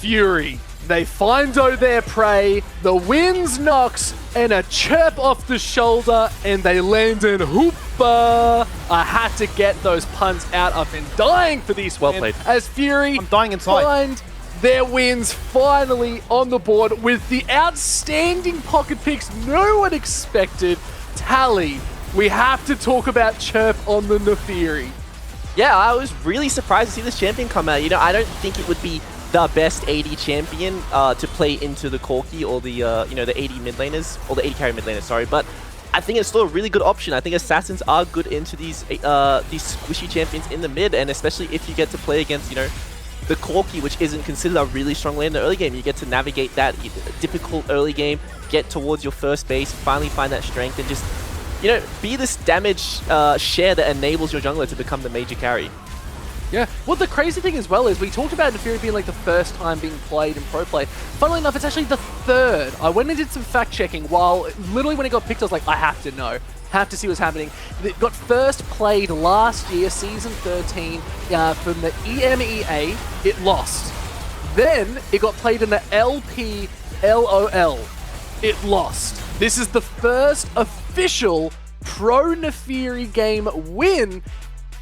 Fury. They find their prey, the winds knocks, and a chirp off the shoulder, and they land in Hoopa. I had to get those puns out. I've been dying for these. Well played. As Fury I'm dying inside. find their wins finally on the board with the outstanding pocket picks no one expected. Tally, we have to talk about Chirp on the Neferi. Yeah, I was really surprised to see this champion come out. You know, I don't think it would be the best AD champion to play into the Corki or the the AD mid laners or the AD carry mid laners. Sorry, but I think it's still a really good option. I think assassins are good into these squishy champions in the mid, and especially if you get to play against the Corki, which isn't considered a really strong lane in the early game. You get to navigate that difficult early game, get towards your first base, finally find that strength, and just be this damage share that enables your jungler to become the major carry. Yeah, well, the crazy thing as well is we talked about Neferi being like the first time being played in pro play. Funnily enough, it's actually the third. I went and did some fact checking while literally when it got picked, I was like, I have to know. Have to see what's happening. It got first played last year, Season 13, from the EMEA. It lost. Then it got played in the LPLOL. It lost. This is the first official Pro Neferi game win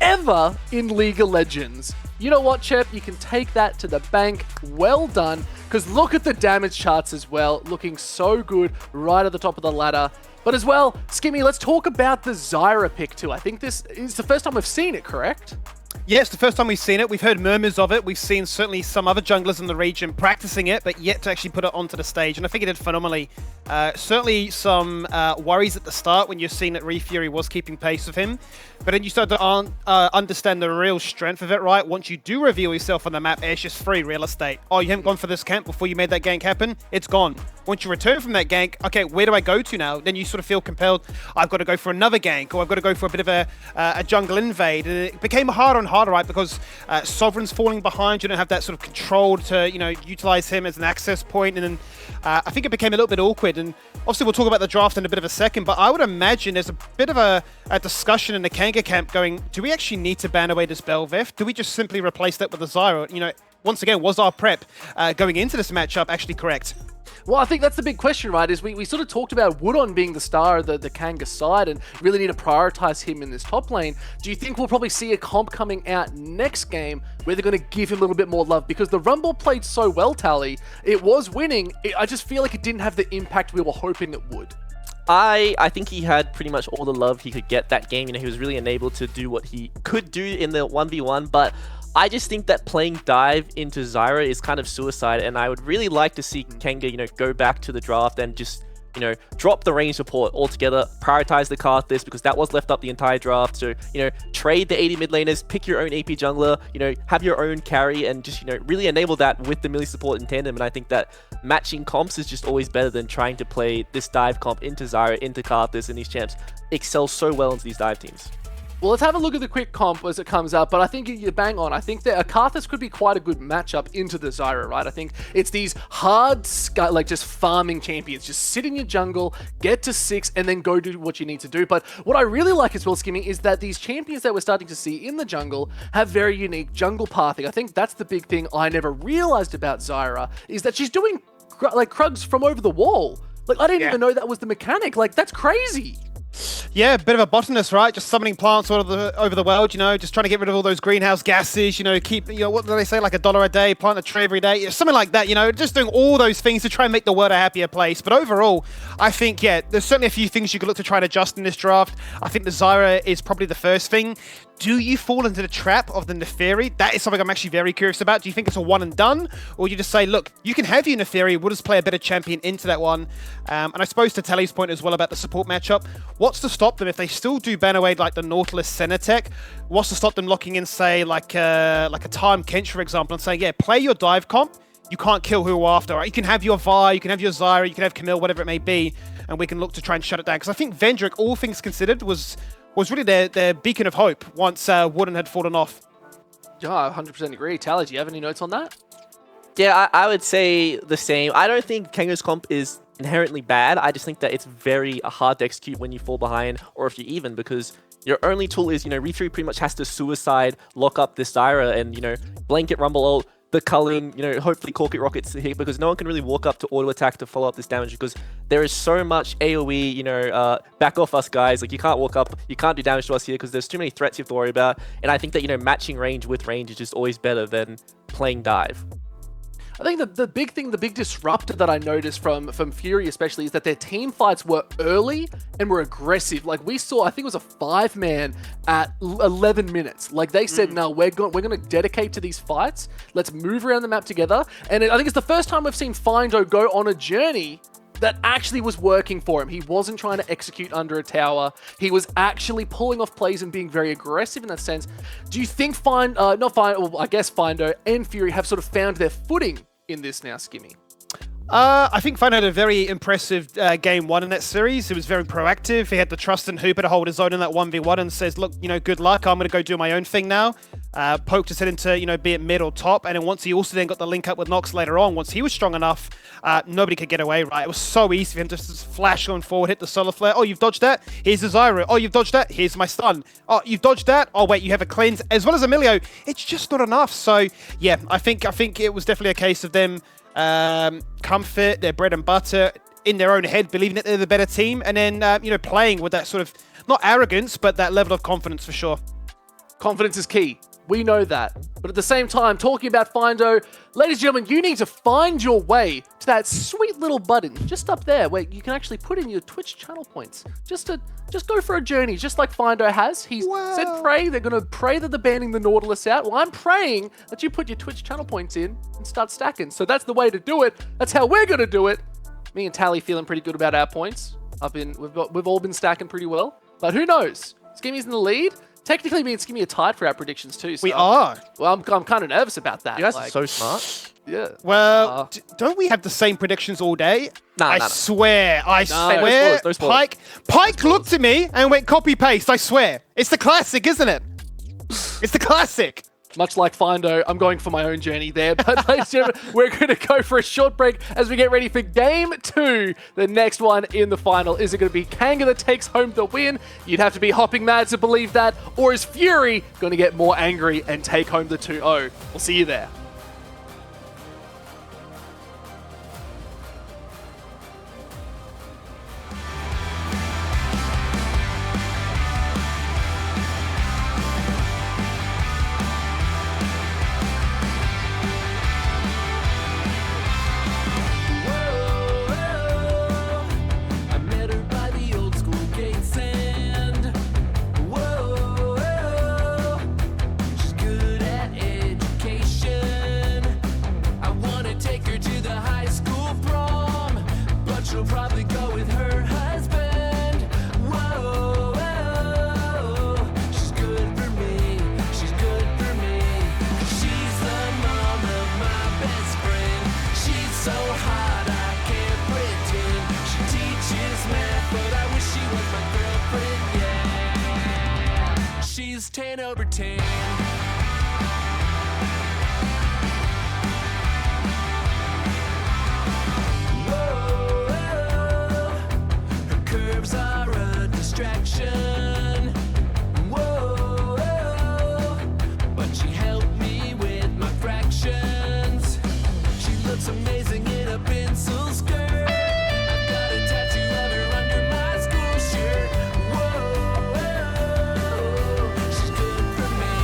ever in League of Legends. You know what, Chep? You can take that to the bank. Well done. Because look at the damage charts as well. Looking so good right at the top of the ladder. But as well, Skimmy, let's talk about the Zyra pick too. I think this is the first time we've seen it, correct? Yeah, it's the first time we've seen it. We've heard murmurs of it. We've seen certainly some other junglers in the region practicing it, but yet to actually put it onto the stage. And I think it did phenomenally. Certainly some worries at the start when you're seeing that Fury was keeping pace with him. But then you start to understand the real strength of it, right? Once you do reveal yourself on the map, it's just free real estate. Oh, you haven't gone for this camp before you made that gank happen? It's gone. Once you return from that gank, okay, where do I go to now? Then you sort of feel compelled, I've got to go for another gank, or I've got to go for a bit of a jungle invade. And it became harder and harder, right? Because Sovereign's falling behind, you don't have that sort of control to, utilize him as an access point. And then I think it became a little bit awkward. And obviously we'll talk about the draft in a bit of a second, but I would imagine there's a bit of a discussion in the Kanga camp going, do we actually need to ban away this Bel'Veth? Do we just simply replace that with a Zyra? Once again, was our prep going into this matchup actually correct? Well, I think that's the big question, right? Is we sort of talked about Woodon being the star of the Kanga side and really need to prioritize him in this top lane. Do you think we'll probably see a comp coming out next game where they're going to give him a little bit more love? Because the Rumble played so well, Tally. It was winning. I just feel like it didn't have the impact we were hoping it would. I think he had pretty much all the love he could get that game. He was really enabled to do what he could do in the 1v1, but I just think that playing dive into Zyra is kind of suicide, and I would really like to see Kanga, go back to the draft and just, drop the range support altogether, prioritize the Karthus because that was left up the entire draft. So, trade the 80 mid laners, pick your own AP jungler, have your own carry, and just, really enable that with the melee support in tandem. And I think that matching comps is just always better than trying to play this dive comp into Zyra, into Karthus, and these champs excel so well into these dive teams. Well, let's have a look at the quick comp as it comes up, but I think you're bang on. I think that a Karthus could be quite a good matchup into the Zyra, right? I think it's these hard, just farming champions. Just sit in your jungle, get to 6, and then go do what you need to do. But what I really like as well, Skimmy, is that these champions that we're starting to see in the jungle have very unique jungle pathing. I think that's the big thing I never realized about Zyra, is that she's doing, Krugs from over the wall. I didn't even know that was the mechanic. That's crazy. Yeah, a bit of a botanist, right? Just summoning plants over the world, just trying to get rid of all those greenhouse gases, keep, what do they say, like $1 a day, plant a tree every day, something like that, just doing all those things to try and make the world a happier place. But overall, I think, there's certainly a few things you could look to try and adjust in this draft. I think the Zyra is probably the first thing. Do you fall into the trap of the Neferi? That is something I'm actually very curious about. Do you think it's a one and done? Or you just say, look, you can have your Neferi, we'll just play a better champion into that one. And I suppose to Tally's point as well about the support matchup, what's to stop them if they still do ban away like the Nautilus center tech? What's to stop them locking in, say, like a Time Kench, for example, and saying, play your dive comp, you can't kill who we're after, right? You can have your Vi, you can have your Zyra, you can have Camille, whatever it may be, and we can look to try and shut it down. Because I think Vendrick, all things considered, was really their beacon of hope once Wooden had fallen off. Yeah, I 100% agree. Tally, do you have any notes on that? Yeah, I would say the same. I don't think Kanga's comp is inherently bad. I just think that it's very hard to execute when you fall behind or if you even, because your only tool is, Re3 pretty much has to suicide, lock up this Zyra and, blanket Rumble ult, the culling, you know, hopefully cork it rockets to hit, because no one can really walk up to auto attack to follow up this damage, because there is so much AoE, you know, back off us guys, like you can't walk up, you can't do damage to us here because there's too many threats you have to worry about. And I think that, you know, matching range with range is just always better than playing dive. I think the big thing, the big disruptor that I noticed from Fury especially, is that their team fights were early and were aggressive. Like we saw, I think it was a 5-man at 11 minutes. Like they said, no, we're going to dedicate to these fights. Let's move around the map together. And I think it's the first time we've seen Findo go on a journey that actually was working for him. He wasn't trying to execute under a tower. He was actually pulling off plays and being very aggressive in that sense. Do you think I guess Findo and Fury have sort of found their footing in this now, Skimmy? I think Findo had a very impressive game 1 in that series. He was very proactive. He had the trust in Hooper to hold his own in that 1v1 and says, look, you know, good luck. I'm going to go do my own thing now. Poked his head into, you know, be it mid or top. And then once he also then got the link up with Nox later on, once he was strong enough, nobody could get away, right? It was so easy for him to just flash going forward, hit the solar flare. Oh, you've dodged that? Here's the Zyra. Oh, you've dodged that? Here's my stun. Oh, you've dodged that? Oh, wait, you have a cleanse as well as Emilio. It's just not enough. So, yeah, I think it was definitely a case of them comfort, their bread and butter, in their own head, believing that they're the better team, and then, you know, playing with that sort of, not arrogance, but that level of confidence for sure. Confidence is key. We know that. But at the same time, talking about Findo, ladies and gentlemen, you need to find your way to that sweet little button just up there where you can actually put in your Twitch channel points. Just go for a journey, just like Findo has. He's said pray. They're going to pray that they're banning the Nautilus out. Well, I'm praying that you put your Twitch channel points in and start stacking. So that's the way to do it. That's how we're going to do it. Me and Tally feeling pretty good about our points. We've all been stacking pretty well. But who knows? Skimmy's in the lead. Technically, me and Skimmy are tied for our predictions too. So, we are. Well, I'm kind of nervous about that. You guys are so smart. Yeah. Well, don't we have the same predictions all day? I swear. No, Pike looked at me and went copy paste. I swear. It's the classic, isn't it? It's the classic. Much like Findo, I'm going for my own journey there. But ladies and gentlemen, we're going to go for a short break as we get ready for Game 2. The next one in the final. Is it going to be Kanga that takes home the win? You'd have to be hopping mad to believe that. Or is Fury going to get more angry and take home the 2-0? We'll see you there. She's 10 over 10. Her curves are a distraction. But she helped me with my fractions. She looks amazing in a pencil skirt. I've got a tattoo of her under my school shirt. She's good for me.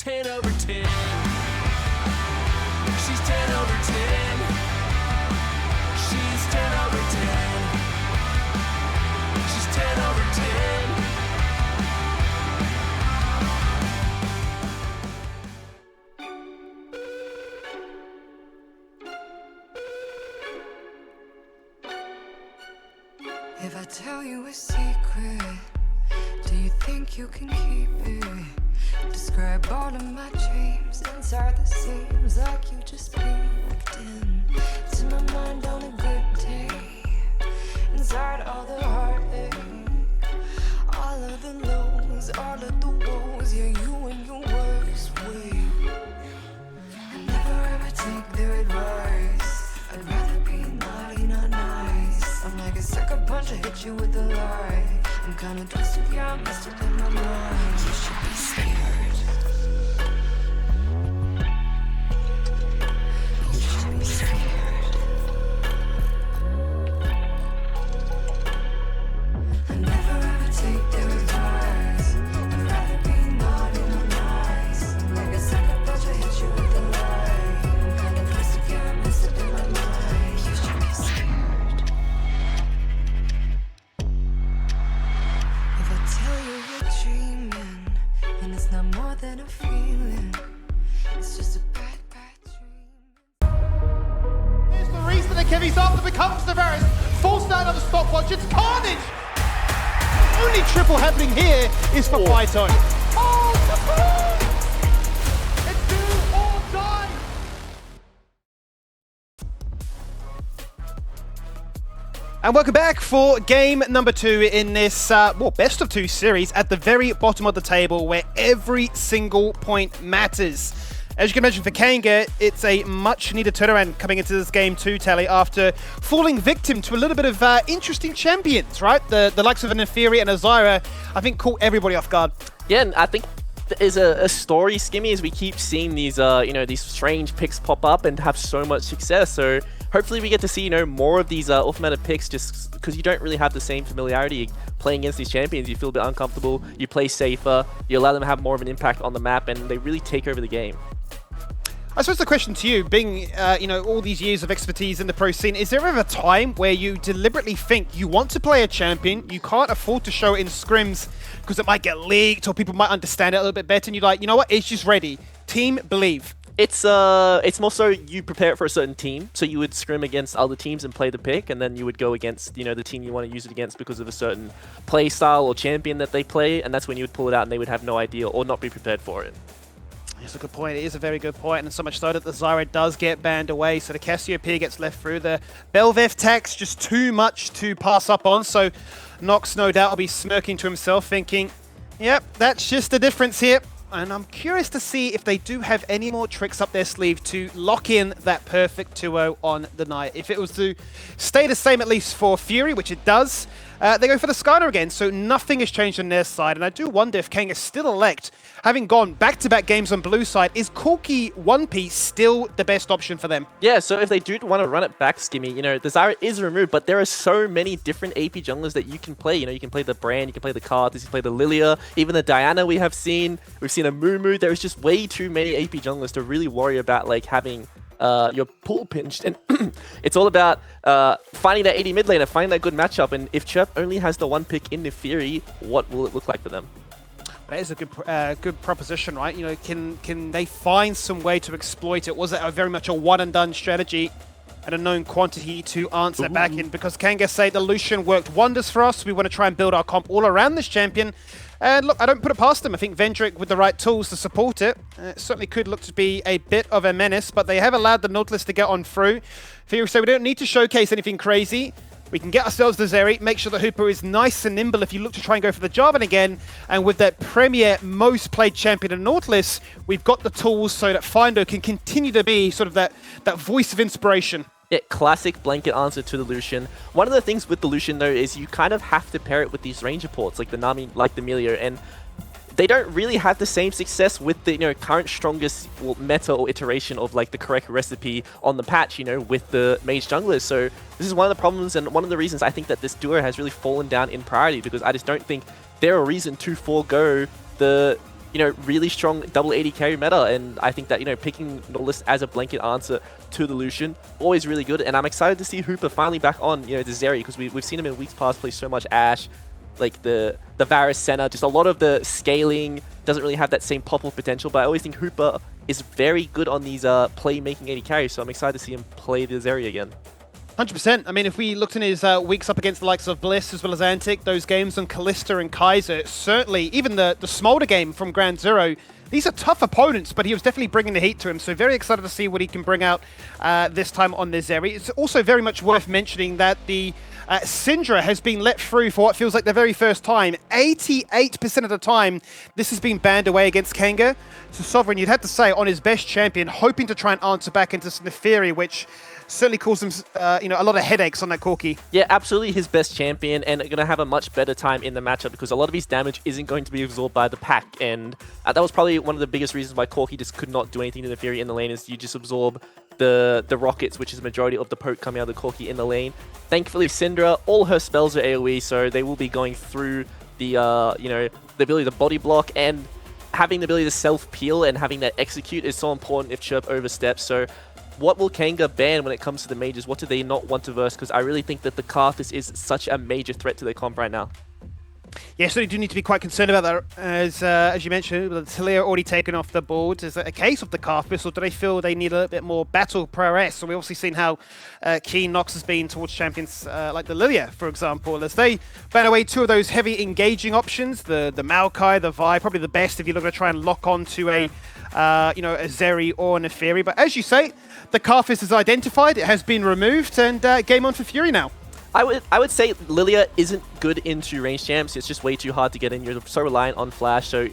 10 over 10. She's 10 over 10. She's 10 over 10. She's 10 over 10. If I tell you a secret, do you think you can keep it? Describe all of my dreams inside the seams like you just peeked in to my mind on a good day. Inside all the heartache, all of the lows, all of the woes, yeah, you and your worst way. I never ever take their advice. I'd rather be naughty, not nice. I'm like a sucker punch, I hit you with a lie. I'm kinda twisted, yeah, I messed up in my mind. You should be scared. You should be scared. I never ever take their advice. I'd rather be naughty, not nice. I'm like a sucker punch, I hit you with a lie. I'm kinda twisted, yeah, I messed up in my mind. You should be scared. If I tell you we're dreaming, and it's not more than a feeling, it's just a bad, bad dream. Here's the reason that Kevy's after becomes the Varus. Falls down on the stopwatch, it's carnage! Only triple happening here is for Python. Oh, it's do or die! And welcome back for game number 2 in this, best of 2 series at the very bottom of the table where every single point matters. As you can imagine for Kanga, it's a much needed turnaround coming into this game too, Tally, after falling victim to a little bit of interesting champions, right? The likes of an Inferi and a Zyra, I think, caught everybody off guard. Yeah, and I think there's a story, Skimmy, as we keep seeing these, these strange picks pop up and have so much success. So hopefully we get to see, more of these off-meta picks, just because you don't really have the same familiarity playing against these champions. You feel a bit uncomfortable, you play safer, you allow them to have more of an impact on the map, and they really take over the game. I suppose the question to you, being, all these years of expertise in the pro scene, is there ever a time where you deliberately think you want to play a champion, you can't afford to show it in scrims because it might get leaked or people might understand it a little bit better, and you're like, you know what, it's just ready. Team believe. It's more so you prepare it for a certain team, so you would scrim against other teams and play the pick, and then you would go against, the team you want to use it against because of a certain play style or champion that they play, and that's when you would pull it out and they would have no idea or not be prepared for it. It's a good point. It is a very good point, and so much so that the Zyra does get banned away, so the Cassiopeia gets left through. The Belvev tax just too much to pass up on, so Nox no doubt will be smirking to himself, thinking, yep, that's just the difference here. And I'm curious to see if they do have any more tricks up their sleeve to lock in that perfect 2-0 on the night. If it was to stay the same, at least for Fury, which it does, they go for the Skylar again, so nothing has changed on their side. And I do wonder if Kanga still elect, having gone back-to-back games on blue side, is Corki 1P still the best option for them? Yeah, so if they do want to run it back, Skimmy, the Zyra is removed, but there are so many different AP junglers that you can play. You can play the Brand, you can play the Karthus, you can play the Lilia, even the Diana we have seen. We've seen a Mumu. There's just way too many AP junglers to really worry about having your pool pinched, and it's all about finding that 80 mid laner, finding that good matchup. And if Chirp only has the one pick in the Fury, what will it look like for them? That is a good proposition, right? Can they find some way to exploit it? Was it very much a one and done strategy and a known quantity to answer back in? Because Kanga say the Lucian worked wonders for us. We want to try and build our comp all around this champion. And look, I don't put it past them. I think Vendrick, with the right tools to support it, certainly could look to be a bit of a menace, but they have allowed the Nautilus to get on through. So we don't need to showcase anything crazy. We can get ourselves the Zeri, make sure the Hooper is nice and nimble if you look to try and go for the Jarvan again. And with that premier most played champion in Nautilus, we've got the tools so that Findo can continue to be sort of that voice of inspiration. Yeah, classic blanket answer to the Lucian. One of the things with the Lucian, though, is you kind of have to pair it with these ranger ports, like the Nami, like the Melia, and they don't really have the same success with the current strongest meta or iteration of the correct recipe on the patch, with the mage junglers. So this is one of the problems and one of the reasons I think that this duo has really fallen down in priority, because I just don't think they're a reason to forego the really strong double AD carry meta, and I think that, picking Nautilus as a blanket answer to the Lucian, always really good, and I'm excited to see Hooper finally back on, the Zeri, because we've seen him in weeks past play so much Ashe, like the Varus Senna, just a lot of the scaling doesn't really have that same pop-off potential, but I always think Hooper is very good on these play-making AD carries, so I'm excited to see him play the Zeri again. 100%. I mean, if we looked in his weeks up against the likes of Bliss as well as Antic, those games on Kalista and Kaiser, certainly, even the Smolder game from Ground Zero, these are tough opponents, but he was definitely bringing the heat to him, so very excited to see what he can bring out this time on the Zeri. It's also very much worth mentioning that the Syndra has been let through for what feels like the very first time. 88% of the time, this has been banned away against Kanga. So Sovereign, you'd have to say, on his best champion, hoping to try and answer back into Sneferi, which certainly caused him a lot of headaches on that Corki. Yeah, absolutely his best champion, and going to have a much better time in the matchup because a lot of his damage isn't going to be absorbed by the pack, and that was probably one of the biggest reasons why Corki just could not do anything to the Fury in the lane, is you just absorb the rockets, which is the majority of the poke coming out of the Corki in the lane. Thankfully, Syndra, all her spells are AoE, so they will be going through the the ability to body block, and having the ability to self-peel and having that execute is so important if Chirp oversteps. So what will Kanga ban when it comes to the mages? What do they not want to verse? Because I really think that the Karthus is such a major threat to their comp right now. Yeah, so you do need to be quite concerned about that. As you mentioned, with Talia already taken off the board. Is it a case of the Karthus, or do they feel they need a little bit more battle prowess? So we've obviously seen how keen Nox has been towards champions like the Lilia, for example, as they ban away two of those heavy engaging options, the Maokai, the Vi, probably the best if you're looking to try and lock on to a Zeri or a Neferi. But as you say, the Karthus is identified, it has been removed, and game on for Fury now. I would say Lilia isn't good into range champs. It's just way too hard to get in. You're so reliant on flash. So,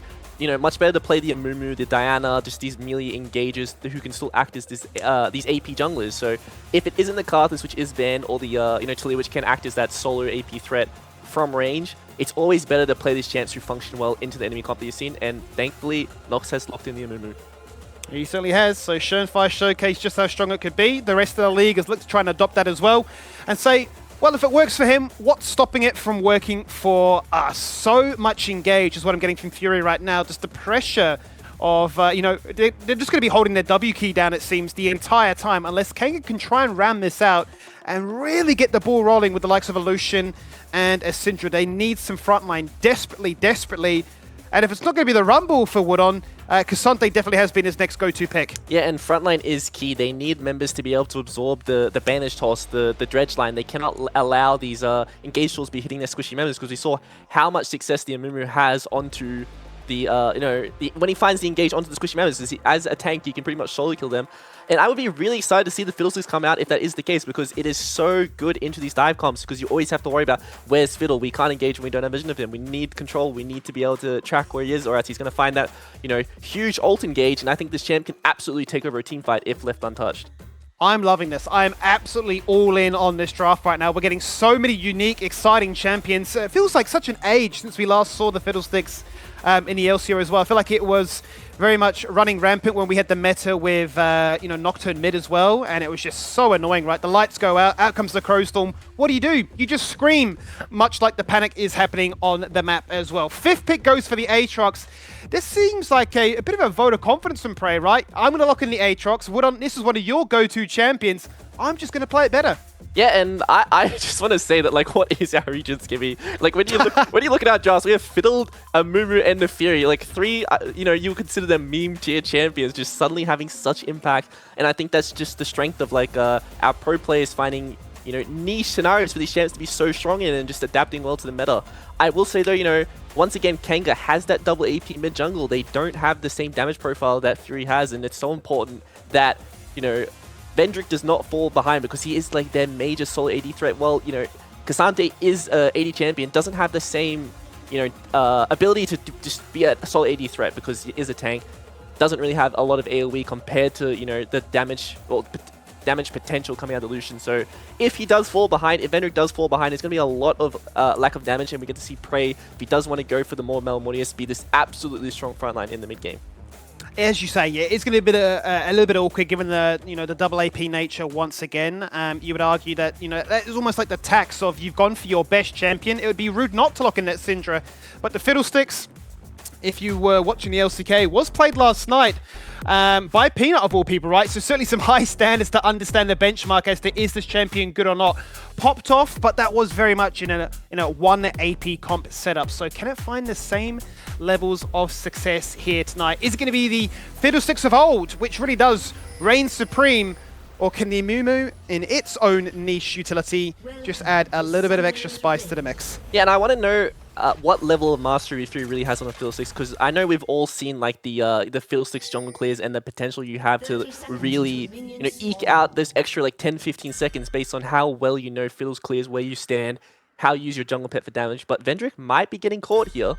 much better to play the Amumu, the Diana, just these melee engagers who can still act as these AP junglers. So if it isn't the Karthus, which is banned, or the Talia, which can act as that solo AP threat from range, it's always better to play these champs who function well into the enemy comp that you've seen. And thankfully, Nox has locked in the Amumu. He certainly has. So Schönfire showcased just how strong it could be. The rest of the league has looked to try and adopt that as well and say, well, if it works for him, what's stopping it from working for us? So much engage is what I'm getting from Fury right now. Just the pressure of, they're just going to be holding their W key down, it seems, the entire time, unless Kanga can try and ram this out and really get the ball rolling with the likes of a Lucian and a Syndra. They need some frontline desperately. And if it's not going to be the Rumble for Woodon, Cassante definitely has been his next go-to pick. Yeah, and frontline is key. They need members to be able to absorb the Banish Toss, the Dredge line. They cannot allow these engaged tools to be hitting their squishy members, because we saw how much success the Amumu has onto the, when he finds the engage onto the squishy members. As a tank, you can pretty much solo kill them. And I would be really excited to see the Fiddlesticks come out if that is the case, because it is so good into these dive comps, because you always have to worry about where's Fiddle. We can't engage when we don't have vision of him. We need control. We need to be able to track where he is, or else he's going to find that, huge ult engage. And I think this champ can absolutely take over a team fight if left untouched. I'm loving this. I'm absolutely all in on this draft right now. We're getting so many unique, exciting champions. It feels like such an age since we last saw the Fiddlesticks in the LCO as well. I feel like it was very much running rampant when we had the meta with, Nocturne mid as well, and it was just so annoying, right? The lights go out comes the Crow Storm. What do? You just scream, much like the panic is happening on the map as well. 5th pick goes for the Aatrox. This seems like a bit of a vote of confidence from Prey, right? I'm going to lock in the Aatrox. Woodon, this is one of your go-to champions. I'm just going to play it better. Yeah, and I just want to say that, what is our region skivvy? When you look at our drafts, we have Fiddle, Amumu, and Neferi. 3, you consider them meme tier champions, just suddenly having such impact. And I think that's just the strength of, our pro players finding, niche scenarios for these champs to be so strong in and just adapting well to the meta. I will say, though, once again, Kanga has that double AP mid jungle. They don't have the same damage profile that Fury has, and it's so important that, Vendrick does not fall behind, because he is their major solo AD threat. Well, Cassante is a AD champion, doesn't have the same, ability to just be a solo AD threat, because he is a tank. Doesn't really have a lot of AoE compared to, the damage, damage potential coming out of the Lucian. So if he does fall behind, if Vendrick does fall behind, it's going to be a lot of lack of damage, and we get to see Prey, if he does want to go for the more Melmornius, be this absolutely strong frontline in the mid game. As you say, yeah, it's going to be a little bit awkward given the the double AP nature once again. You would argue that that is almost like the tax of you've gone for your best champion. It would be rude not to lock in that Syndra, but the Fiddlesticks, if you were watching the LCK, was played last night by Peanut of all people, right? So certainly some high standards to understand the benchmark as to is this champion good or not. Popped off, but that was very much in a one AP comp setup. So can it find the same levels of success here tonight? Is it going to be the Fiddlesticks of old, which really does reign supreme? Or can the Amumu, in its own niche utility, just add a little bit of extra spice to the mix? Yeah, and I want to know what level of mastery Fury really has on the Fiddlesticks, because I know we've all seen like the Fiddlesticks jungle clears and the potential you have to really eke out those extra like 10-15 seconds based on how well you know Fiddles clears, where you stand, how you use your jungle pet for damage. But Vendrick might be getting caught here.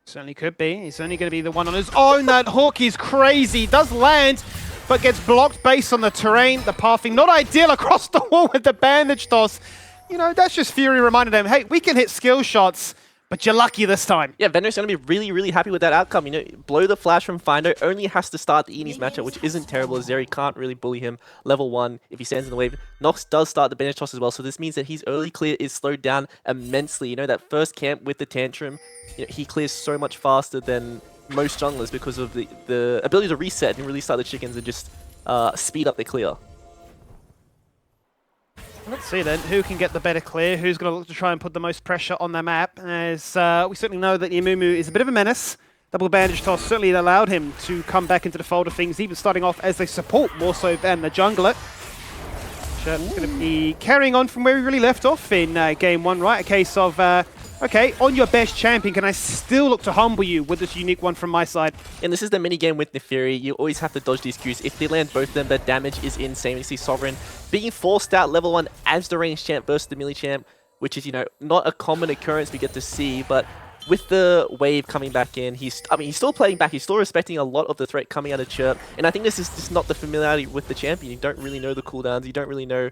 Certainly could be. He's only going to be the one on his own. That hook is crazy. Does land, but gets blocked based on the terrain, the pathing. Not ideal across the wall with the bandage toss. You know, that's just Fury reminding them, hey, we can hit skill shots, but you're lucky this time. Yeah, Vendrick's going to be really, really happy with that outcome. You know, blow the flash from Findo, only has to start the Enis matchup, which isn't terrible. Zeri can't really bully him. Level 1, if he stands in the wave. Nox does start the bandage toss as well, so this means that his early clear is slowed down immensely. You know, that first camp with the Tantrum, he clears so much faster than most junglers because of the ability to reset and really start the chickens and just speed up their clear. Let's see then, who can get the better clear, who's going to look to try and put the most pressure on the map, as we certainly know that Amumu is a bit of a menace. Double bandage toss certainly allowed him to come back into the fold of things, even starting off as a support more so than the jungler. Sherp's going to be carrying on from where we really left off in game 1, right? A case of, okay, on your best champion, can I still look to humble you with this unique one from my side? And this is the mini game with Neferi. You always have to dodge these Qs. If they land both of them, the damage is insane. You see Sovereign being forced out level 1 as the range champ versus the melee champ, which is, not a common occurrence we get to see, but with the wave coming back in, he's still playing back. He's still respecting a lot of the threat coming out of Chirp. And I think this is just not the familiarity with the champion. You don't really know the cooldowns. You don't really know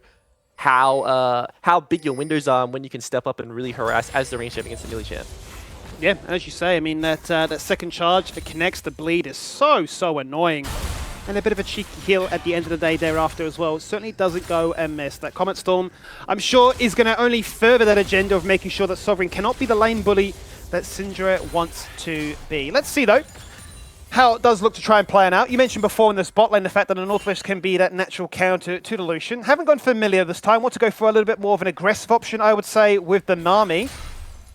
how big your windows are and when you can step up and really harass as the range champ against the melee champ. Yeah, as you say, I mean, that second charge, if it connects the bleed, is so annoying. And a bit of a cheeky heal at the end of the day thereafter as well. It certainly doesn't go amiss. That Comet Storm, I'm sure, is going to only further that agenda of making sure that Sovereign cannot be the lane bully that Syndra wants to be. Let's see, though, how it does look to try and plan out. You mentioned before in the spot lane the fact that the Northwest can be that natural counter to the Lucian. Haven't gone familiar this time. Want to go for a little bit more of an aggressive option, I would say, with the Nami.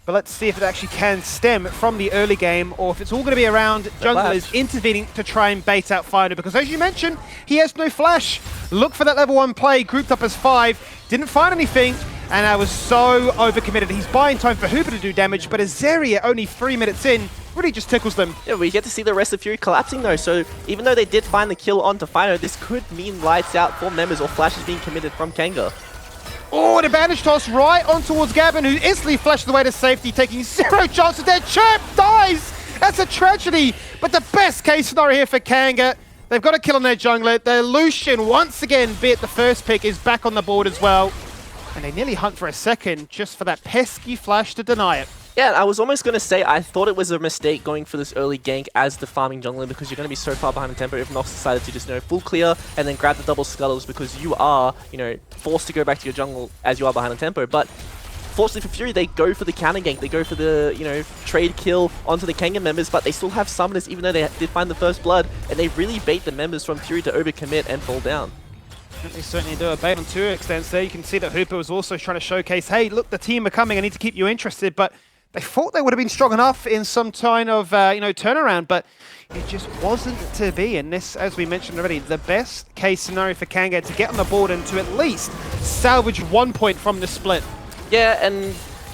But let's see if it actually can stem from the early game, or if it's all going to be around junglers intervening to try and bait out Finder. Because as you mentioned, he has no flash. Look for that level 1 play, grouped up as 5. Didn't find anything, and I was so overcommitted. He's buying time for Hooper to do damage, but Azaria, only 3 minutes in, really just tickles them. Yeah, we get to see the rest of Fury collapsing though, so even though they did find the kill onto Finder, this could mean lights out for members or flashes being committed from Kanga. Oh, the bandage toss right on towards Gavin, who instantly flashes away to safety, taking 0 chances there. Chirp dies! That's a tragedy, but the best case scenario here for Kanga. They've got a kill on their jungler. Their Lucian, once again, be it the first pick, is back on the board as well. And they nearly hunt for a second just for that pesky flash to deny it. Yeah, I was almost going to say I thought it was a mistake going for this early gank as the farming jungler, because you're going to be so far behind the tempo if Nox decided to just, full clear and then grab the double scuttles, because you are, forced to go back to your jungle as you are behind the tempo. But fortunately for Fury, they go for the counter gank. They go for the, trade kill onto the Kanga members, but they still have summoners even though they did find the first blood, and they really bait the members from Fury to overcommit and fall down. They certainly do a bait on 2 extents there. You can see that Hooper was also trying to showcase, hey, look, the team are coming, I need to keep you interested, but they thought they would have been strong enough in some kind of, turnaround, but it just wasn't to be. And this, as we mentioned already, the best case scenario for Kanga to get on the board and to at least salvage 1 point from the split. Yeah, and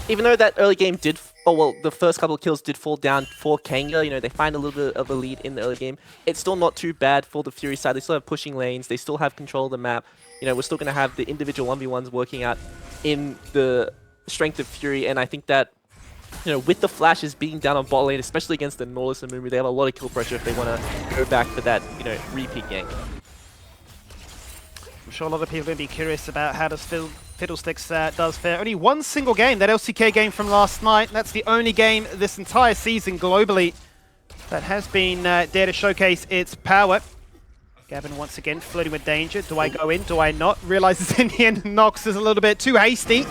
even though that early game did, the first couple of kills did fall down for Kanga, they find a little bit of a lead in the early game. It's still not too bad for the Fury side. They still have pushing lanes. They still have control of the map. We're still going to have the individual 1v1s working out in the strength of Fury, and I think that with the flashes being down on bot lane, especially against the Nautilus and Mumu, they have a lot of kill pressure if they want to go back for that, repeat gank. I'm sure a lot of people are going to be curious about how does Fiddlesticks does fare. Only one single game, that LCK game from last night. That's the only game this entire season globally that has been there to showcase its power. Gavin once again flirting with danger. Do I go in? Do I not? Realizes in the end Nox is a little bit too hasty.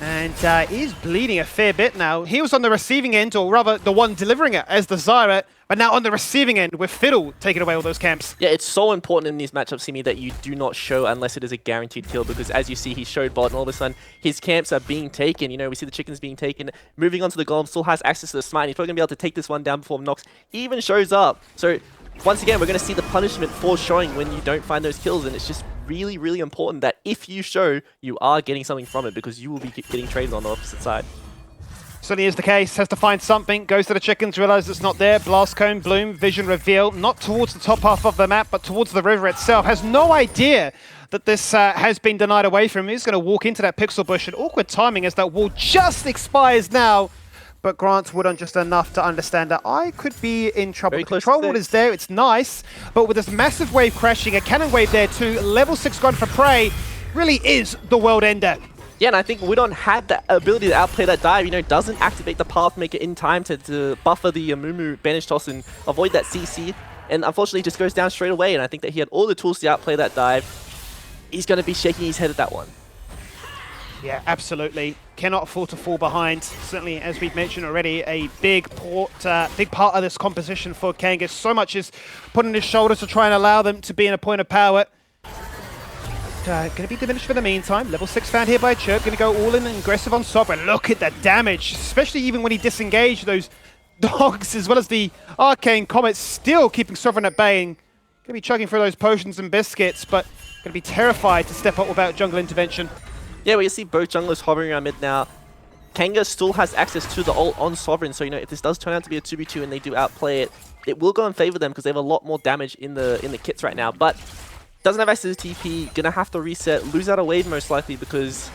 And is bleeding a fair bit now. He was on the receiving end, or rather the one delivering it as the Zyra, but now on the receiving end with Fiddle taking away all those camps. Yeah, it's so important in these matchups, Simi, that you do not show unless it is a guaranteed kill, because as you see, he showed bot and all of a sudden his camps are being taken. You know, we see the chickens being taken. Moving on to the golem, still has access to the smite. He's probably going to be able to take this one down before Nox even shows up. So once again, we're going to see the punishment for showing when you don't find those kills, and it's just really, really important that if you show, you are getting something from it, because you will be getting traded on the opposite side. Certainly is the case. Has to find something. Goes to the chickens, realizes it's not there. Blast cone, bloom, vision reveal. Not towards the top half of the map, but towards the river itself. Has no idea that this has been denied away from him. He's going to walk into that pixel bush. And awkward timing as that wall just expires now. But Grant would on just enough to understand that I could be in trouble. The control ward is there, it's nice, but with this massive wave crashing, a cannon wave there too, level 6 Grunt for Prey really is the world ender. Yeah, and I think Woodon had the ability to outplay that dive, you know, doesn't activate the Pathmaker in time to buffer the Mumu banish toss and avoid that CC, and unfortunately just goes down straight away, and I think that he had all the tools to outplay that dive. He's going to be shaking his head at that one. Yeah, absolutely. Cannot afford to fall behind. Certainly, as we've mentioned already, a big part of this composition for Kanga. So much is put on his shoulders to try and allow them to be in a point of power. Going to be diminished for the meantime. Level 6 found here by Chirp. Going to go all in and aggressive on Sovereign. Look at the damage, especially even when he disengaged those dogs, as well as the Arcane Comet, still keeping Sovereign at bay. And going to be chugging through those potions and biscuits, but going to be terrified to step up without jungle intervention. Yeah, we see both junglers hovering around mid now. Kanga still has access to the ult on Sovereign, so you know if this does turn out to be a 2v2 and they do outplay it, it will go in favor of them because they have a lot more damage in the kits right now. But doesn't have access to TP, gonna have to reset, lose out a wave most likely because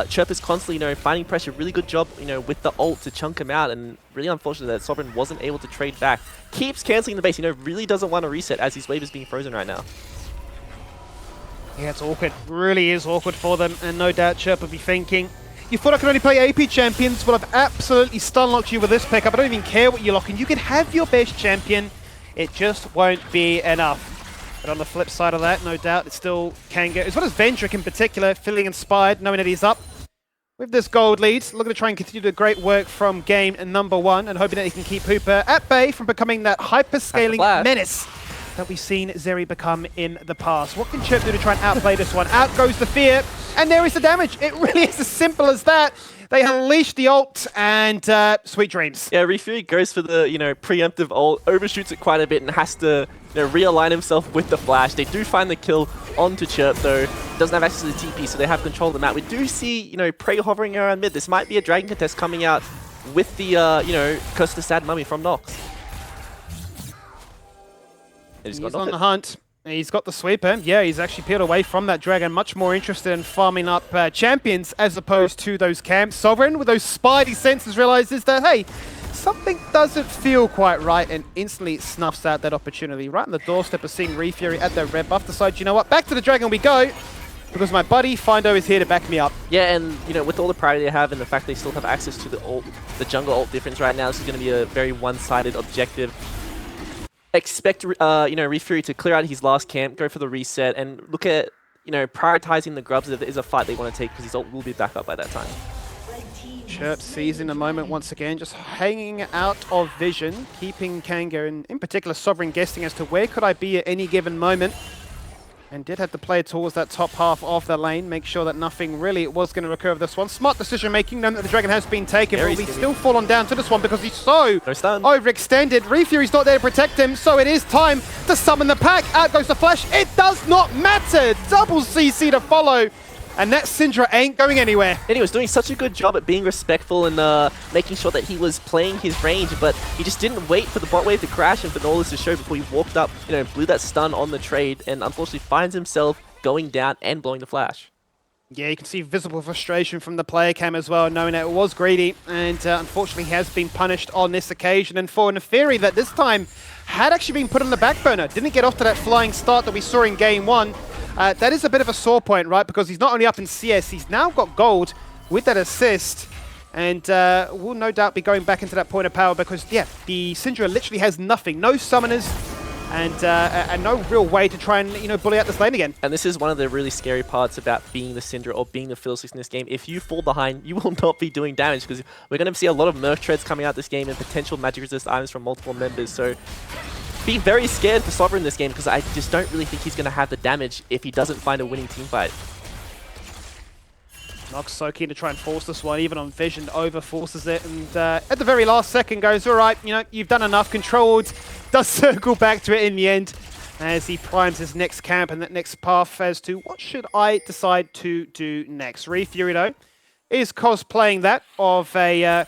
Chirp is constantly, you know, finding pressure. Really good job, you know, with the ult to chunk him out, and really unfortunate that Sovereign wasn't able to trade back. Keeps cancelling the base, you know, really doesn't want to reset as his wave is being frozen right now. Yeah, it's awkward. Really is awkward for them, and no doubt Chirp will be thinking, you thought I could only play AP champions? Well, I've absolutely stun-locked you with this pickup. I don't even care what you're locking. You can have your best champion. It just won't be enough. But on the flip side of that, no doubt, it's still Kanga, as well as Vendrick in particular, feeling inspired, knowing that he's up with this gold lead. Looking to try and continue the great work from game number 1, and hoping that he can keep Hooper at bay from becoming that hyper-scaling menace that we've seen Zeri become in the past. What can Chirp do to try and outplay this one? Out goes the fear, and there is the damage. It really is as simple as that. They unleash the ult, and sweet dreams. Yeah, Refury goes for the, you know, preemptive ult, overshoots it quite a bit, and has to, you know, realign himself with the flash. They do find the kill onto Chirp, though. Doesn't have access to the TP, so they have control of the map. We do see, you know, Prey hovering around mid. This might be a Dragon contest coming out with the, you know, Curse of the Sad Mummy from Nox. He's on the hunt. He's got the sweeper. Yeah, he's actually peeled away from that dragon. Much more interested in farming up champions as opposed to those camps. Sovereign, with those spidey senses, realizes that, hey, something doesn't feel quite right, and instantly snuffs out that opportunity. Right on the doorstep of seeing Refury at the red buff. Decides, you know what, back to the dragon we go, because my buddy Findo is here to back me up. Yeah, and you know, with all the priority they have and the fact they still have access to the ult, the jungle ult difference right now, this is going to be a very one-sided objective. Expect, you know, Refury to clear out his last camp, go for the reset, and look at, you know, prioritizing the grubs if there is a fight they want to take, because his ult will be back up by that time. Chirp sees in a moment once again, just hanging out of vision, keeping Kanga and in particular Sovereign guessing as to where could I be at any given moment. And did have to play towards that top half of the lane, make sure that nothing really was going to recur of this one. Smart decision making, knowing that the dragon has been taken, but we still fall on down to this one because he's so overextended. Refury's not there to protect him, so it is time to summon the pack. Out goes the flash. It does not matter. Double CC to follow. And that Syndra ain't going anywhere. And he was doing such a good job at being respectful and making sure that he was playing his range, but he just didn't wait for the bot wave to crash and for Nolus to show before he walked up, you know, blew that stun on the trade, and unfortunately finds himself going down and blowing the flash. Yeah, you can see visible frustration from the player cam as well, knowing that it was greedy, and unfortunately has been punished on this occasion. And for Neferi, that this time had actually been put on the back burner, didn't get off to that flying start that we saw in game 1. That is a bit of a sore point, right? Because he's not only up in CS, he's now got gold with that assist. And will no doubt be going back into that point of power because, yeah, the Syndra literally has nothing. No summoners, and no real way to try and bully out this lane again. And this is one of the really scary parts about being the Syndra or being the Fiddlesticks in this game. If you fall behind, you will not be doing damage because we're going to see a lot of Merc Treads coming out this game and potential magic resist items from multiple members. So be very scared for Sovereign in this game because I just don't really think he's going to have the damage if he doesn't find a winning team fight. Nox so keen to try and force this one, even on Vision, over forces it, and at the very last second goes, all right, you've done enough. Controlled does circle back to it in the end as he primes his next camp and that next path as to what should I decide to do next. Fury though is cosplaying that of a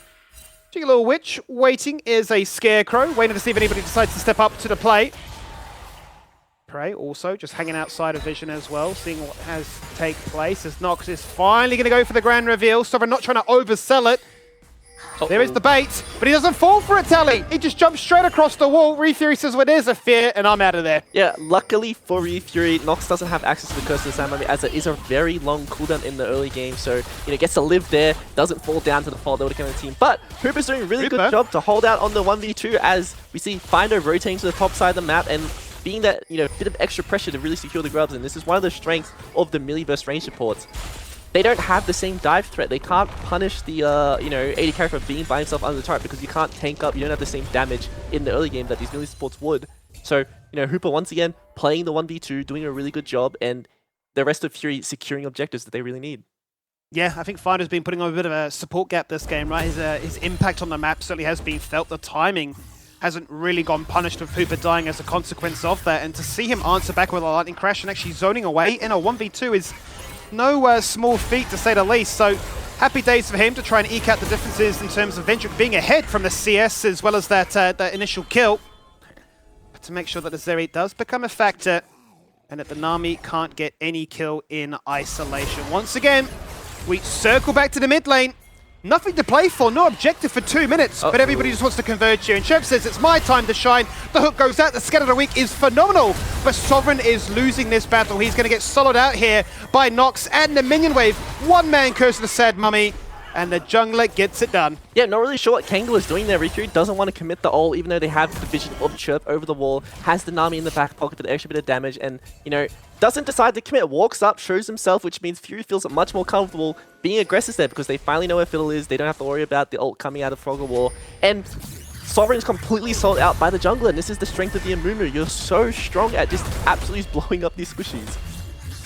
cheeky little witch. Waiting is a scarecrow, waiting to see if anybody decides to step up to the plate. Prey also just hanging outside of Vision as well, seeing what has take place as Nox is finally going to go for the grand reveal. Sovereign not trying to oversell it. There is the bait, but he doesn't fall for it, Tally. He just jumps straight across the wall. Fury says, well, there's a fear, and I'm out of there. Yeah, luckily for Fury, Nox doesn't have access to the Curse of the Sand Mummy as it is a very long cooldown in the early game. So, gets to live there, doesn't fall down to the fall that would have come in the team. But Hooper's doing a really good job to hold out on the 1v2 as we see Findo rotating to the top side of the map and being that, bit of extra pressure to really secure the grubs. And this is one of the strengths of the melee burst range supports. They don't have the same dive threat. They can't punish the, 80 character for being by himself under the turret because you can't tank up. You don't have the same damage in the early game that these melee supports would. So, Hooper once again playing the 1v2, doing a really good job, and the rest of Fury securing objectives that they really need. Yeah, I think Finder's been putting on a bit of a support gap this game, right? His impact on the map certainly has been felt. The timing hasn't really gone punished with Hooper dying as a consequence of that. And to see him answer back with a lightning crash and actually zoning away in a 1v2 is no small feat, to say the least. So happy days for him to try and eke out the differences in terms of Vendrick being ahead from the CS as well as that initial kill. But to make sure that the Zeri does become a factor and that the Nami can't get any kill in isolation. Once again, we circle back to the mid lane. Nothing to play for, no objective for 2 minutes, but everybody just wants to converge here. And Chev says, it's my time to shine. The hook goes out, the scatter of the week is phenomenal, but Sovereign is losing this battle. He's going to get soloed out here by Nox and the minion wave. One man Curse of the Sad Mummy, and the jungler gets it done. Yeah, not really sure what Kanga was doing there. Fury doesn't want to commit the ult, even though they have the vision of Chirp over the wall, has the Nami in the back pocket for the extra bit of damage, and, doesn't decide to commit, walks up, shows himself, which means Fury feels much more comfortable being aggressive there because they finally know where Fiddle is. They don't have to worry about the ult coming out of Frogger War. And Sovereign is completely sold out by the jungler, and this is the strength of the Amumu. You're so strong at just absolutely blowing up these squishies.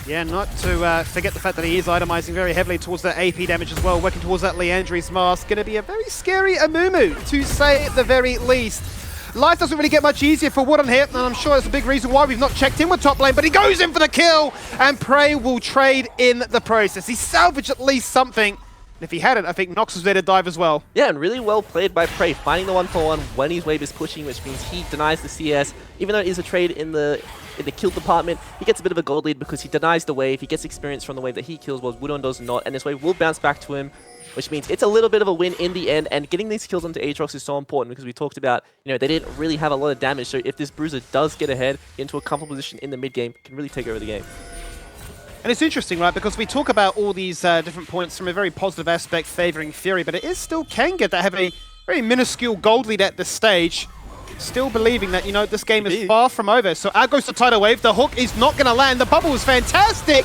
Yeah, not to forget the fact that he is itemizing very heavily towards that AP damage as well, working towards that Leandri's mask. Going to be a very scary Amumu, to say the very least. Life doesn't really get much easier for Wood on here, and I'm sure that's a big reason why we've not checked in with top lane, but he goes in for the kill, and Prey will trade in the process. He salvaged at least something. And if he hadn't, I think Nox was there to dive as well. Yeah, and really well played by Prey, finding the 1-for-1 when his wave is pushing, which means he denies the CS. Even though it is a trade in the kill department, he gets a bit of a gold lead because he denies the wave. He gets experience from the wave that he kills, while Woodon does not, and this wave will bounce back to him, which means it's a little bit of a win in the end. And getting these kills onto Aatrox is so important because we talked about, they didn't really have a lot of damage. So if this Bruiser does get ahead into a comfortable position in the mid game, can really take over the game. And it's interesting, right, because we talk about all these different points from a very positive aspect favoring Fury, but it is still Kanga that have a very minuscule gold lead at this stage. Still believing that, this game is far from over. So out goes the tidal wave. The hook is not going to land. The bubble is fantastic.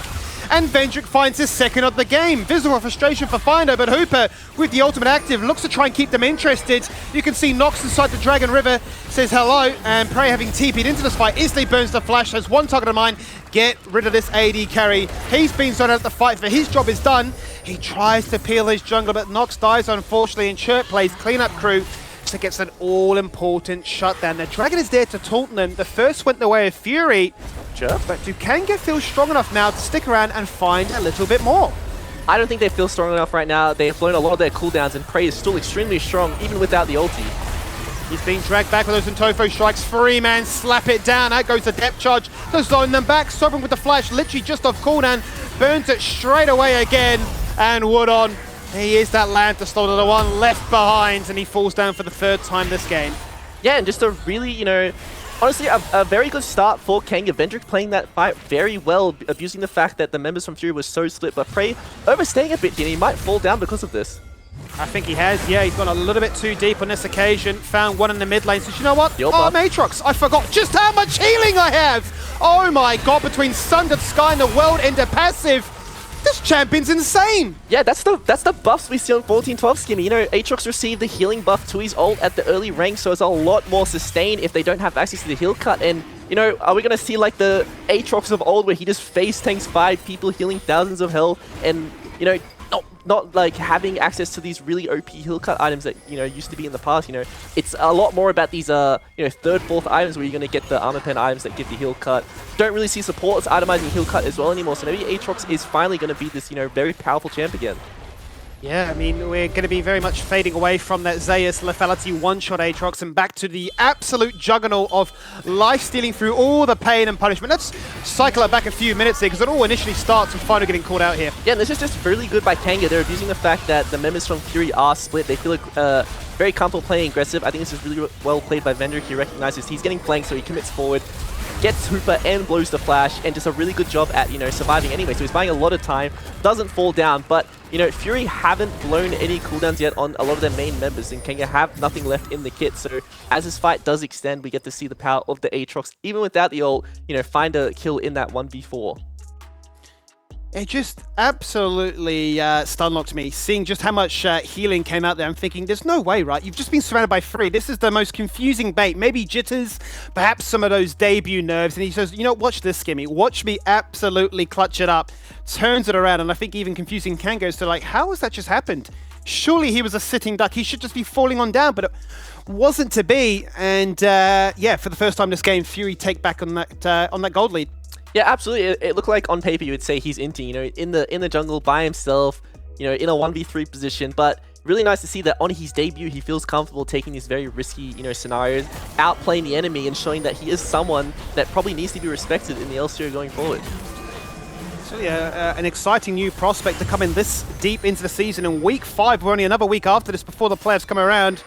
And Vendrick finds his second of the game. Visual frustration for Finder, but Hooper, with the ultimate active, looks to try and keep them interested. You can see Nox inside the Dragon River, says hello, and Prey having TP'd into this fight instantly burns the flash, has one target of mine. Get rid of this AD carry. He's been zoned out of the fight, for his job is done. He tries to peel his jungler, but Nox dies, unfortunately, and Chirp plays cleanup crew. So gets an all-important shutdown. The Dragon is there to taunt them. The first went the way of Fury. Sure. But do Kanga feel strong enough now to stick around and find a little bit more? I don't think they feel strong enough right now. They've blown a lot of their cooldowns, and Prey is still extremely strong, even without the ulti. He's being dragged back with those Intofo strikes. Free-man, slap it down. Out goes the depth charge to zone them back. Sovereign with the flash, literally just off cooldown. Burns it straight away again. And Wood on. He is that land to slaughter, the one left behind, and he falls down for the third time this game. Yeah, and just a really, honestly, a very good start for Kanga. Vendrick playing that fight very well, abusing the fact that the members from Fury were so split, but Prey overstaying a bit here. He might fall down because of this. I think he has, yeah. He's gone a little bit too deep on this occasion. Found one in the mid lane. Says, you know what? Yo, Oh, bud. Matrox, I forgot just how much healing I have. Oh my god, between Sundered Sky and the World Ender passive, this champion's insane. Yeah, that's the buffs we see on 14-12 Skimmy. You know, Aatrox received the healing buff to his ult at the early rank, so it's a lot more sustained if they don't have access to the heal cut. And, you know, are we going to see like the Aatrox of old where he just face tanks 5 people healing thousands of health and, you know, not like having access to these really OP heal cut items that, you know, used to be in the past. You know, it's a lot more about these, you know, 3rd, 4th items where you're going to get the armor pen items that give the heal cut. Don't really see supports itemizing heal cut as well anymore, so maybe Aatrox is finally going to be this, you know, very powerful champ again. Yeah, I mean, we're going to be very much fading away from that Zeus lethality one-shot Aatrox and back to the absolute juggernaut of life-stealing through all the pain and punishment. Let's cycle it back a few minutes here, because it all initially starts with finally getting called out here. Yeah, and this is just really good by Kanga. They're abusing the fact that the members from Fury are split. They feel like, very comfortable playing aggressive. I think this is really well played by Vendor. He recognizes he's getting flanked, so he commits forward, gets Hooper and blows the flash, and just a really good job at, you know, surviving anyway. So he's buying a lot of time, doesn't fall down, but, you know, Fury haven't blown any cooldowns yet on a lot of their main members, and Kanga have nothing left in the kit. So as this fight does extend, we get to see the power of the Aatrox, even without the ult, you know, find a kill in that 1v4. It just absolutely stunlocked me, seeing just how much healing came out there. I'm thinking, there's no way, right? You've just been surrounded by 3. This is the most confusing bait. Maybe jitters, perhaps some of those debut nerves. And he says, you know, watch this, Skimmy. Watch me absolutely clutch it up. Turns it around, and I think even confusing Kanga as to, like, how has that just happened? Surely he was a sitting duck. He should just be falling on down, but it wasn't to be. And, yeah, for the first time this game, Fury take back on that gold lead. Yeah, absolutely. It looked like on paper you would say he's inting, you know, in the jungle by himself, you know, in a 1v3 position. But really nice to see that on his debut he feels comfortable taking these very risky, you know, scenarios, outplaying the enemy and showing that he is someone that probably needs to be respected in the LCO going forward. So yeah, an exciting new prospect to come in this deep into the season in week 5. We're only another week after this before the playoffs come around.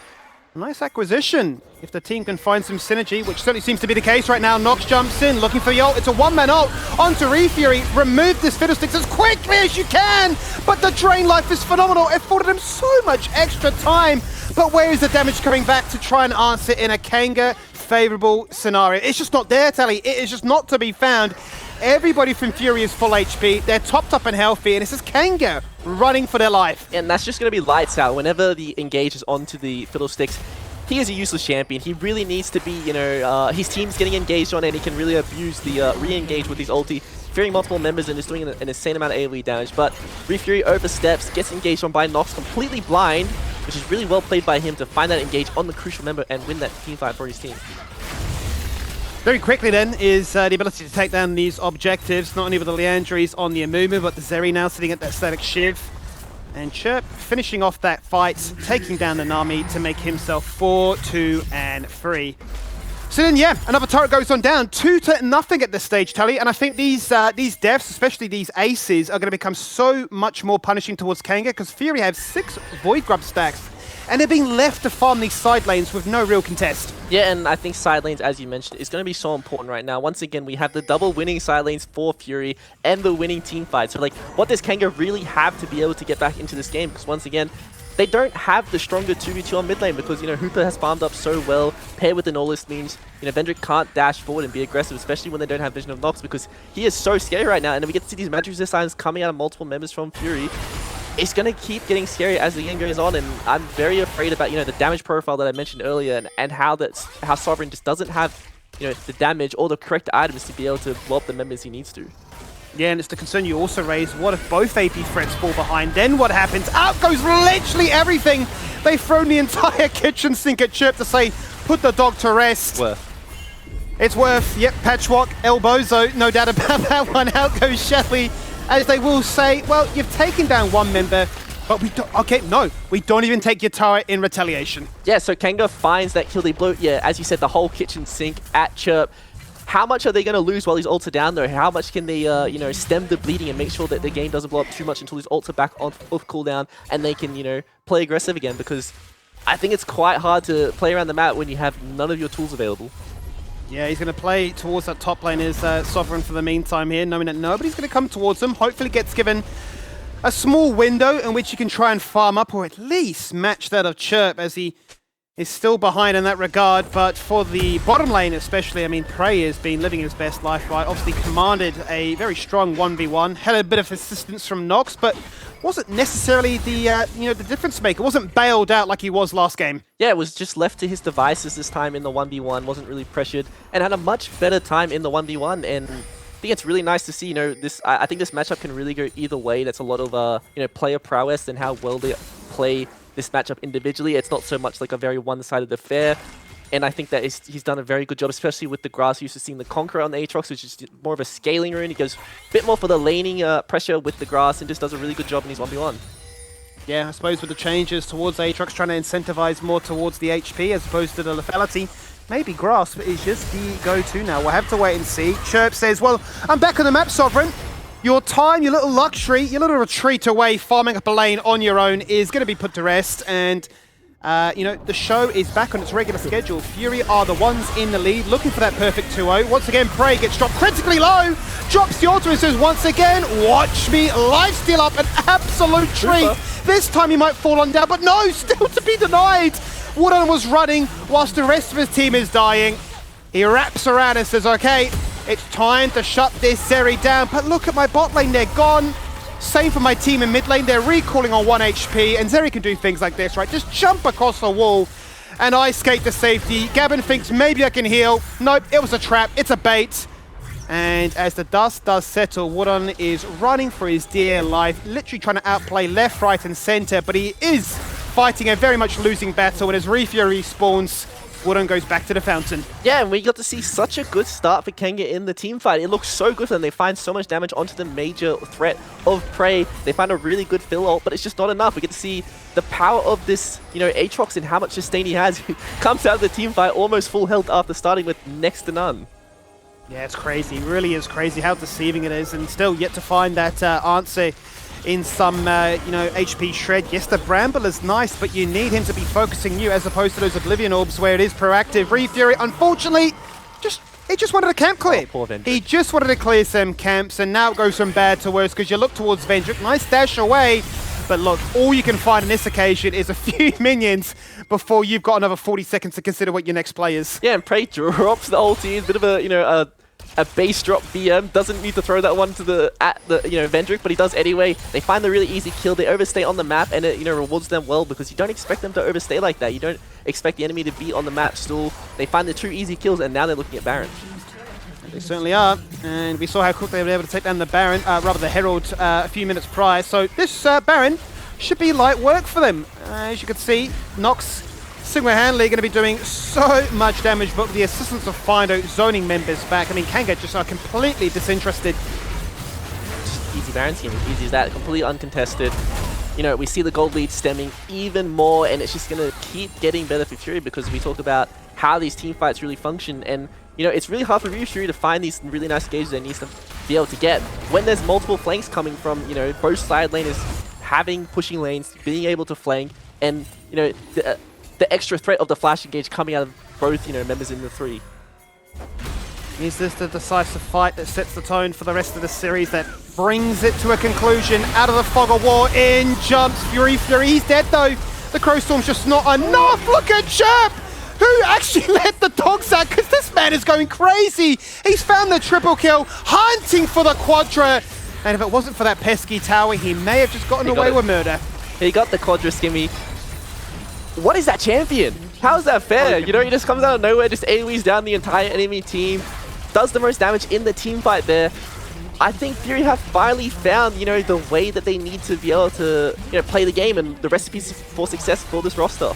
Nice acquisition, if the team can find some synergy, which certainly seems to be the case right now. Nox jumps in, looking for the ult. It's a one-man ult onto Refury. Remove this Fiddlesticks as quickly as you can, but the drain life is phenomenal. It afforded him so much extra time, but where is the damage coming back to try and answer in a Kanga favorable scenario? It's just not there, Tally. It is just not to be found. Everybody from Fury is full HP. They're topped up and healthy, and it's just Kanga running for their life. And that's just going to be lights out. Whenever the engage is onto the Fiddlesticks, he is a useless champion. He really needs to be, you know, his team's getting engaged on, and he can really abuse the re-engage with his ulti, fearing multiple members and just doing an insane amount of AoE damage. But Refury oversteps, gets engaged on by Nox, completely blind, which is really well played by him to find that engage on the crucial member and win that team fight for his team. Very quickly then is the ability to take down these objectives, not only with the Leandries on the Amumu, but the Zeri now sitting at that static shiv. And Chirp finishing off that fight, taking down the Nami to make himself 4, 2, and 3. So then, yeah, another turret goes on down, 2-0 at this stage, Tully. And I think these deaths, especially these aces, are going to become so much more punishing towards Kanga, because Fury have 6 Void Grub stacks, and they're being left to farm these side lanes with no real contest. Yeah, and I think side lanes, as you mentioned, is going to be so important right now. Once again, we have the double winning side lanes for Fury and the winning team fight. So, like, what does Kanga really have to be able to get back into this game? Because once again, they don't have the stronger 2v2 on mid lane because, you know, Hooper has farmed up so well. Paired with the Nordlist means, you know, Vendrick can't dash forward and be aggressive, especially when they don't have Vision of Nox, because he is so scary right now. And then we get to see these magic resistance coming out of multiple members from Fury. It's going to keep getting scary as the game goes on, and I'm very afraid about, you know, the damage profile that I mentioned earlier, and how Sovereign just doesn't have, you know, the damage or the correct items to be able to blow up the members he needs to. Yeah, and it's the concern you also raise. What if both AP threats fall behind? Then what happens? Out goes literally everything. They've thrown the entire kitchen sink at Chirp to say, put the dog to rest. It's worth. Yep, Patchwork, Elbozo, no doubt about that one. Out goes Shelly. As they will say, well, you've taken down one member, but we don't, okay, no, we don't even take your turret in retaliation. Yeah, so Kanga finds that kill. They blow, yeah, as you said, the whole kitchen sink at Chirp. How much are they going to lose while these ults are down, though? How much can they, you know, stem the bleeding and make sure that the game doesn't blow up too much until these ults are back off cooldown and they can, you know, play aggressive again? Because I think it's quite hard to play around the map when you have none of your tools available. Yeah, he's going to play towards that top lane as Sovereign for the meantime here, knowing that nobody's going to come towards him. Hopefully gets given a small window in which you can try and farm up, or at least match that of Chirp, as he is still behind in that regard. But for the bottom lane especially, I mean, Prey has been living his best life, right? Obviously commanded a very strong 1v1, had a bit of assistance from Nox, but wasn't necessarily the the difference maker. Wasn't bailed out like he was last game. Yeah, it was just left to his devices this time in the 1v1, wasn't really pressured, and had a much better time in the 1v1. And I think it's really nice to see, this. I think this matchup can really go either way. That's a lot of player prowess and how well they play this matchup individually. It's not so much like a very one-sided affair. And I think that he's done a very good job, especially with the grass. Used to seeing the Conqueror on the Aatrox, which is more of a scaling rune. He goes a bit more for the laning pressure with the grass and just does a really good job in his 1v1. Yeah, I suppose with the changes towards Aatrox, trying to incentivize more towards the HP as opposed to the lethality, maybe Grasp is just the go-to now. We'll have to wait and see. Chirp says, well, I'm back on the map, Sovereign. Your time, your little luxury, your little retreat away, farming up a lane on your own is going to be put to rest. And, the show is back on its regular schedule. Fury are the ones in the lead, looking for that perfect 2-0. Once again, Prey gets dropped critically low, drops the ultimate and says, once again, watch me lifesteal up, an absolute treat. This time he might fall on down, but no, still to be denied. Wooden was running whilst the rest of his team is dying. He wraps around and says, okay, it's time to shut this Zeri down. But look at my bot lane, they're gone. Same for my team in mid lane, they're recalling on 1 HP, and Zeri can do things like this, right? Just jump across the wall and I skate to safety. Gavin thinks maybe I can heal. Nope, it was a trap, it's a bait. And as the dust does settle, Wooden is running for his dear life, literally trying to outplay left, right, and center, but he is fighting a very much losing battle, and as Refury spawns, Wooden goes back to the fountain. Yeah, and we got to see such a good start for Kanga in the team fight. It looks so good for them. They find so much damage onto the major threat of Prey. They find a really good fill ult, but it's just not enough. We get to see the power of this, Aatrox and how much sustain he has. He comes out of the team fight almost full health after starting with next to none. Yeah, it's crazy. It really is crazy how deceiving it is, and still yet to find that answer in some, HP shred. Yes, the Bramble is nice, but you need him to be focusing you as opposed to those Oblivion Orbs where it is proactive. Refury, unfortunately, he just wanted a camp clear. Oh, poor Vendrick. He just wanted to clear some camps, and now it goes from bad to worse because you look towards Vendrick. Nice dash away, but look, all you can find on this occasion is a few minions before you've got another 40 seconds to consider what your next play is. Yeah, and Prey drops the ulti. Bit of a base drop BM, doesn't need to throw that one to the Vendrick, but he does anyway. They find the really easy kill, they overstay on the map, and it rewards them well because you don't expect them to overstay like that. You don't expect the enemy to be on the map still. They find the true easy kills, and now they're looking at Baron. They certainly are, and we saw how quickly they were able to take down the Baron, rather the Herald, a few minutes prior. So this Baron should be light work for them. As you can see, Nox single-handedly going to be doing so much damage, but with the assistance of Findo zoning members back, I mean, Kanga just are completely disinterested. Easy Baron scheme, easy as that, completely uncontested. We see the gold lead stemming even more, and it's just going to keep getting better for Fury because we talked about how these team fights really function, and it's really hard for Fury to find these really nice engages they need to be able to get when there's multiple flanks coming from, both side laners having pushing lanes, being able to flank, and, the extra threat of the flash engage coming out of both, members in the 3. Is this the decisive fight that sets the tone for the rest of the series, that brings it to a conclusion? Out of the fog of war, in jumps Fury. He's dead though. The Crow Storm's just not enough. Look at Chirp, who actually let the dogs out because this man is going crazy. He's found the triple kill, hunting for the Quadra. And if it wasn't for that pesky tower, he may have just gotten away with murder. He got the Quadra skimmy. What is that champion? How is that fair? He just comes out of nowhere, just AoEs down the entire enemy team, does the most damage in the team fight there. I think Fury have finally found, the way that they need to be able to, play the game and the recipes for success for this roster.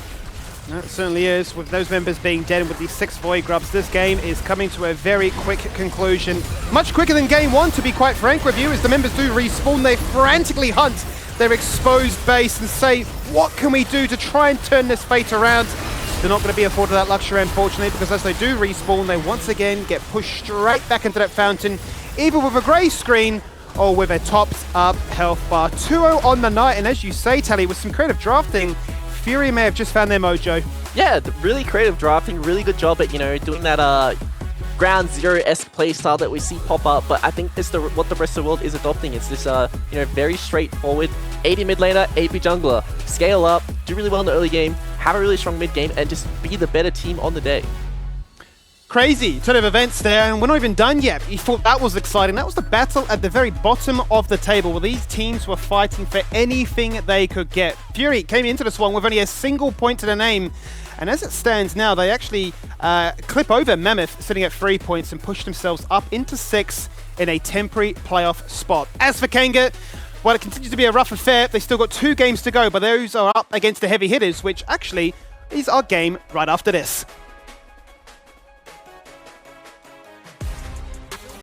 It certainly is. With those members being dead and with these 6 Void Grubs, this game is coming to a very quick conclusion. Much quicker than game 1, to be quite frank with you, as the members do respawn. They frantically hunt their exposed base and say, what can we do to try and turn this fate around? They're not going to be afforded that luxury, unfortunately, because as they do respawn, they once again get pushed straight back into that fountain, either with a grey screen or with a topped-up health bar. 2-0 on the night, and as you say, Tally, with some creative drafting, Fury may have just found their mojo. Yeah, really creative drafting, really good job at, doing that ground zero-esque playstyle that we see pop up, but I think it's what the rest of the world is adopting. It's this very straightforward 80 mid laner, AP jungler, scale up, do really well in the early game, have a really strong mid game, and just be the better team on the day. Crazy turn of events there, and we're not even done yet. You thought that was exciting. That was the battle at the very bottom of the table where these teams were fighting for anything they could get. Fury came into this one with only a single point to their name, and as it stands now, they actually clip over Mammoth, sitting at 3 points, and push themselves up into 6 in a temporary playoff spot. As for Kanga, while it continues to be a rough affair, they still got 2 games to go, but those are up against the heavy hitters, which actually is our game right after this.